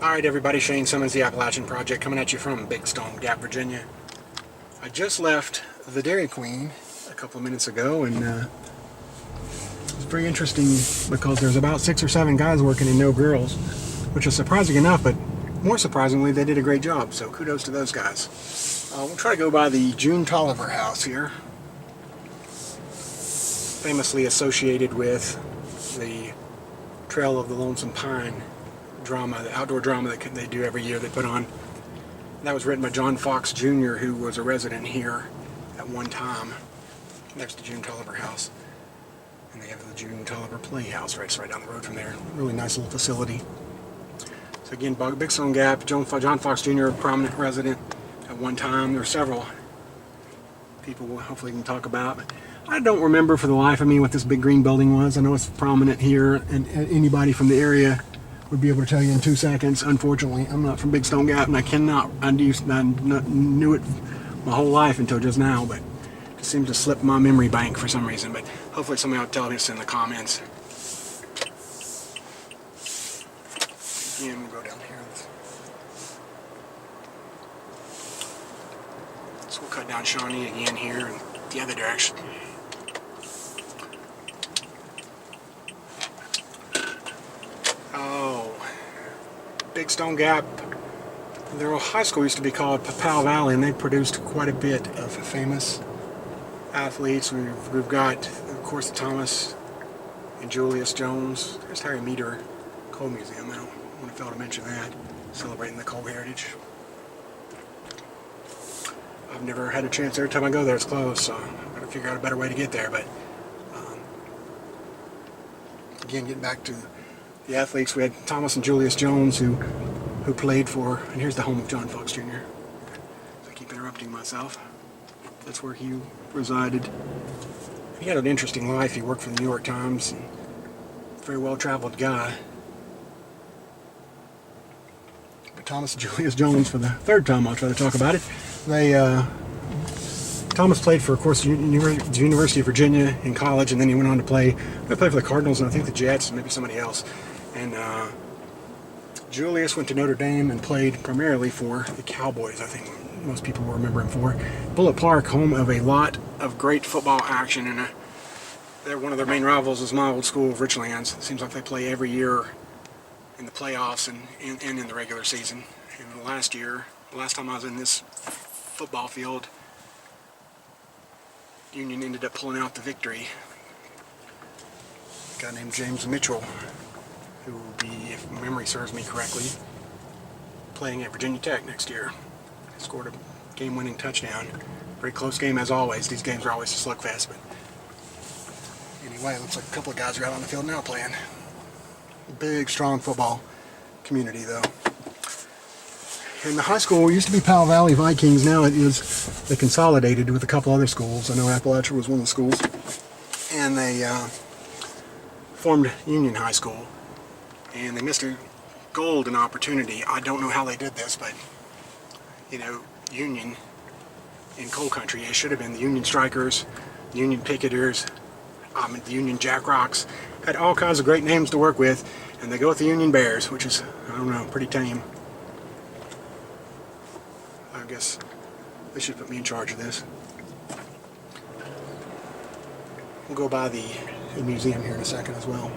Alright everybody, Shane Simmons, The Appalachian Project, coming at you from Big Stone Gap, Virginia. I just left the Dairy Queen a couple of minutes ago, and it was pretty interesting because there's about 6 or 7 guys working and no girls, which is surprising enough, but more surprisingly, they did a great job, so kudos to those guys. We'll try to go by the June Tolliver house here, famously associated with the Trail of the Lonesome Pine drama, the outdoor drama that they do every year. They put on. That was written by John Fox Jr., who was a resident here at one time, next to June Tolliver House. And they have the June Tolliver Playhouse right down the road from there. Really nice little facility. So again, Big Stone Gap, John Fox Jr., a prominent resident at one time. There were several people we'll hopefully can talk about. I don't remember for the life of me what this big green building was. I know it's prominent here, and anybody from the area would be able to tell you in 2 seconds. Unfortunately, I'm not from Big Stone Gap, and I knew it my whole life until just now, but it just seems to slip my memory bank for some reason. But hopefully somebody will tell us in the comments. Again, we'll go down here. So we'll cut down Shawnee again here in the other direction. Big Stone Gap, their old high school used to be called Powell Valley, and they produced quite a bit of famous athletes. We've got, of course, Thomas and Julius Jones. There's Harry Meter Coal Museum. I don't want to fail to mention that, celebrating the coal heritage. I've never had a chance. Every time I go there, it's closed, so I've got to figure out a better way to get there. But again, getting back to the athletes, we had Thomas and Julius Jones who played for, and here's the home of John Fox Jr. So I keep interrupting myself. That's where he resided. He had an interesting life. He worked for the New York Times. And very well-traveled guy. But Thomas and Julius Jones, for the third time I'll try to talk about it. Thomas played for, of course, the University of Virginia in college, and then he went on to play for the Cardinals and I think the Jets and maybe somebody else. And Julius went to Notre Dame and played primarily for the Cowboys, I think most people will remember him for. Bullitt Park, home of a lot of great football action, and one of their main rivals is my old school of Richlands. It seems like they play every year in the playoffs and in the regular season. And the last time I was in this football field, Union ended up pulling out the victory. A guy named James Mitchell, who will be, if memory serves me correctly, playing at Virginia Tech next year. He scored a game-winning touchdown. Very close game as always. These games are always a slugfest, but anyway, it looks like a couple of guys are out on the field now playing. Big, strong football community, though. And the high school used to be Powell Valley Vikings. Now they consolidated with a couple other schools. I know Appalachia was one of the schools. And they formed Union High School. And they missed a golden opportunity. I don't know how they did this, but, you know, Union in coal country, it should have been the Union Strikers, the Union Picketers, the Union Jackrocks. Had all kinds of great names to work with, and they go with the Union Bears, which is, I don't know, pretty tame. I guess they should put me in charge of this. We'll go by the museum here in a second as well.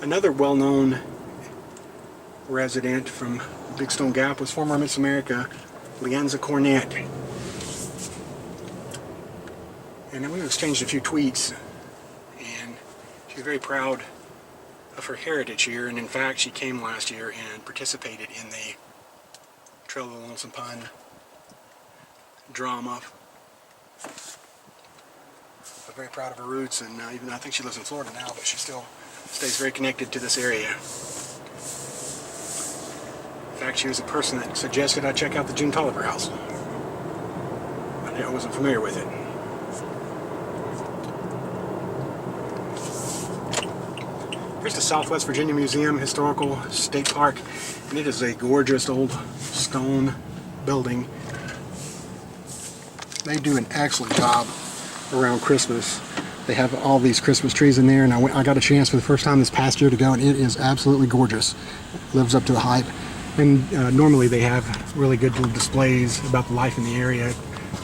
Another well-known resident from Big Stone Gap was former Miss America, Leanza Cornett. And then we exchanged a few tweets, and she's very proud of her heritage here, and in fact she came last year and participated in the Trail of the Lonesome Pine drama. I'm very proud of her roots, and even though I think she lives in Florida now, but she still stays very connected to this area. In fact, she was a person that suggested I check out the June Tolliver house. I wasn't familiar with it. Here's the Southwest Virginia Museum Historical State Park, and it is a gorgeous old stone building. They do an excellent job around Christmas They have all these Christmas trees in there, and I got a chance for the first time this past year to go, and it is absolutely gorgeous. Lives up to the hype. And normally they have really good little displays about the life in the area.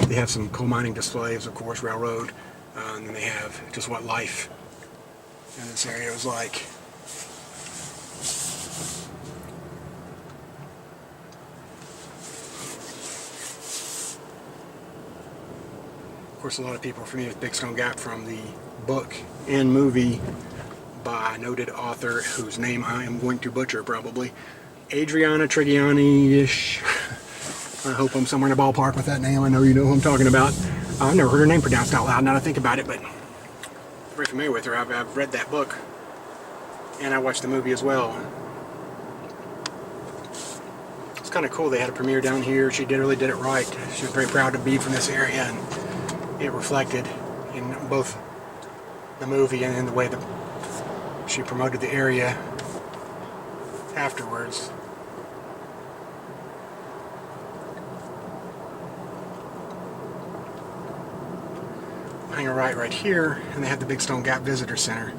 They have some coal mining displays, of course, railroad, and then they have just what life in this area was like. Of course, a lot of people are familiar with Big Stone Gap from the book and movie by noted author whose name I am going to butcher probably, Adriana Trigiani-ish. I hope I'm somewhere in the ballpark with that name. I know you know who I'm talking about. I've never heard her name pronounced out loud now that I think about it, but I'm very familiar with her. I've read that book and I watched the movie as well. It's kind of cool. They had a premiere down here. She really did it right. She was very proud to be from this area, and it reflected in both the movie and in the way that she promoted the area afterwards. Hang a right here, and they have the Big Stone Gap Visitor Center,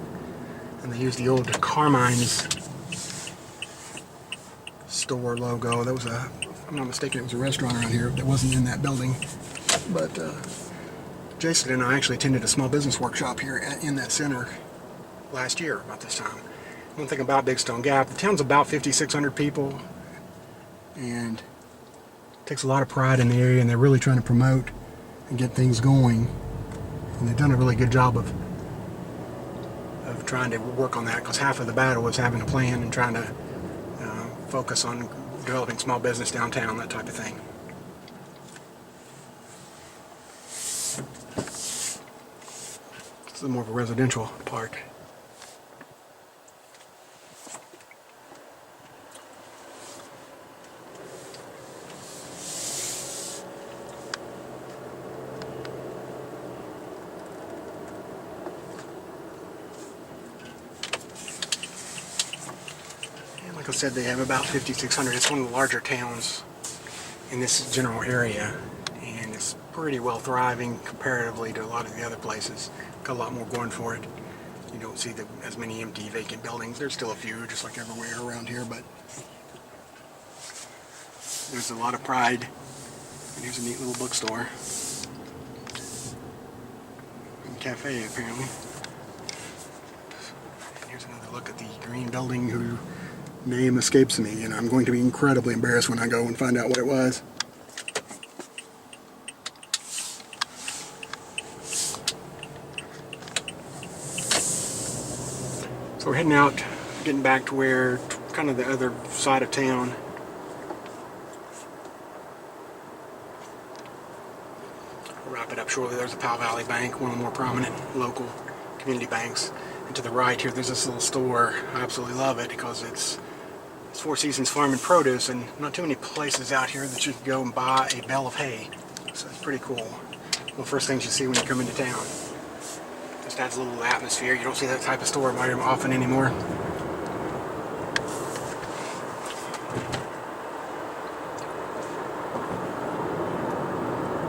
and they used the old Carmine's store logo. That was a, if I'm not mistaken, it was a restaurant around here that wasn't in that building, but Jason and I actually attended a small business workshop here in that center last year about this time. One thing about Big Stone Gap, the town's about 5,600 people, and it takes a lot of pride in the area, and they're really trying to promote and get things going. And they've done a really good job of trying to work on that, because half of the battle was having a plan and trying to focus on developing small business downtown, that type of thing. This is more of a residential part. Like I said, they have about 5,600. It's one of the larger towns in this general area, and it's pretty well thriving comparatively to a lot of the other places. Got a lot more going for it. You don't see as many empty, vacant buildings. There's still a few, just like everywhere around here, but there's a lot of pride. And here's a neat little bookstore and cafe, apparently. And here's another look at the green building whose name escapes me, and I'm going to be incredibly embarrassed when I go and find out what it was. So we're heading out, getting back to where, kind of the other side of town. We'll wrap it up shortly. There's the Powell Valley Bank, one of the more prominent local community banks. And to the right here, there's this little store. I absolutely love it because it's Four Seasons Farm and Produce, and not too many places out here that you can go and buy a bale of hay. So it's pretty cool. One of the first things you see when you come into town. Just adds a little atmosphere. You don't see that type of store very often anymore.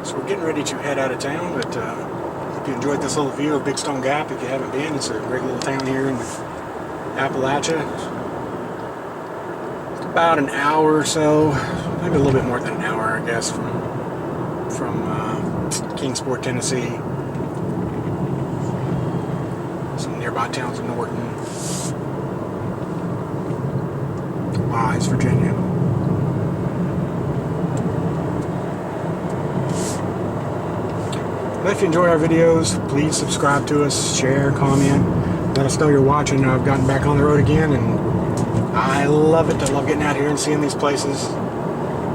So we're getting ready to head out of town, but hope you enjoyed this little view of Big Stone Gap. If you haven't been, it's a great little town here in Appalachia. It's about an hour or so, maybe a little bit more than an hour, I guess, from Kingsport, Tennessee. Some nearby towns of Norton, Wise, Virginia. But if you enjoy our videos, please subscribe to us, share, comment, let us know you're watching. I've gotten back on the road again, and I love it. I love getting out here and seeing these places,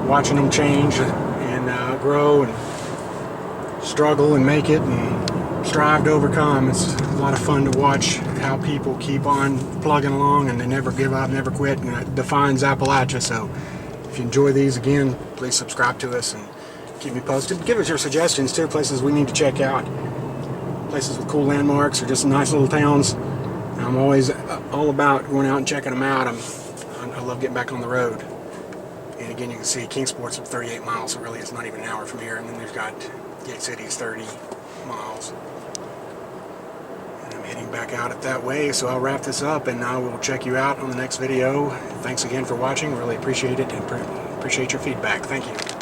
watching them change and grow and struggle and make it and strive to overcome. It's a lot of fun to watch how people keep on plugging along and they never give up, never quit, and it defines Appalachia. So if you enjoy these, again, please subscribe to us and keep me posted. Give us your suggestions too, places we need to check out, places with cool landmarks or just nice little towns. I'm always all about going out and checking them out. I love getting back on the road. And again, you can see Kingsport's 38 miles, so really it's not even an hour from here. And then they've got Gate City's 30 miles. coming back out it that way. So I'll wrap this up, and I will check you out on the next video. Thanks again for watching. Really appreciate it, and appreciate your feedback. Thank you.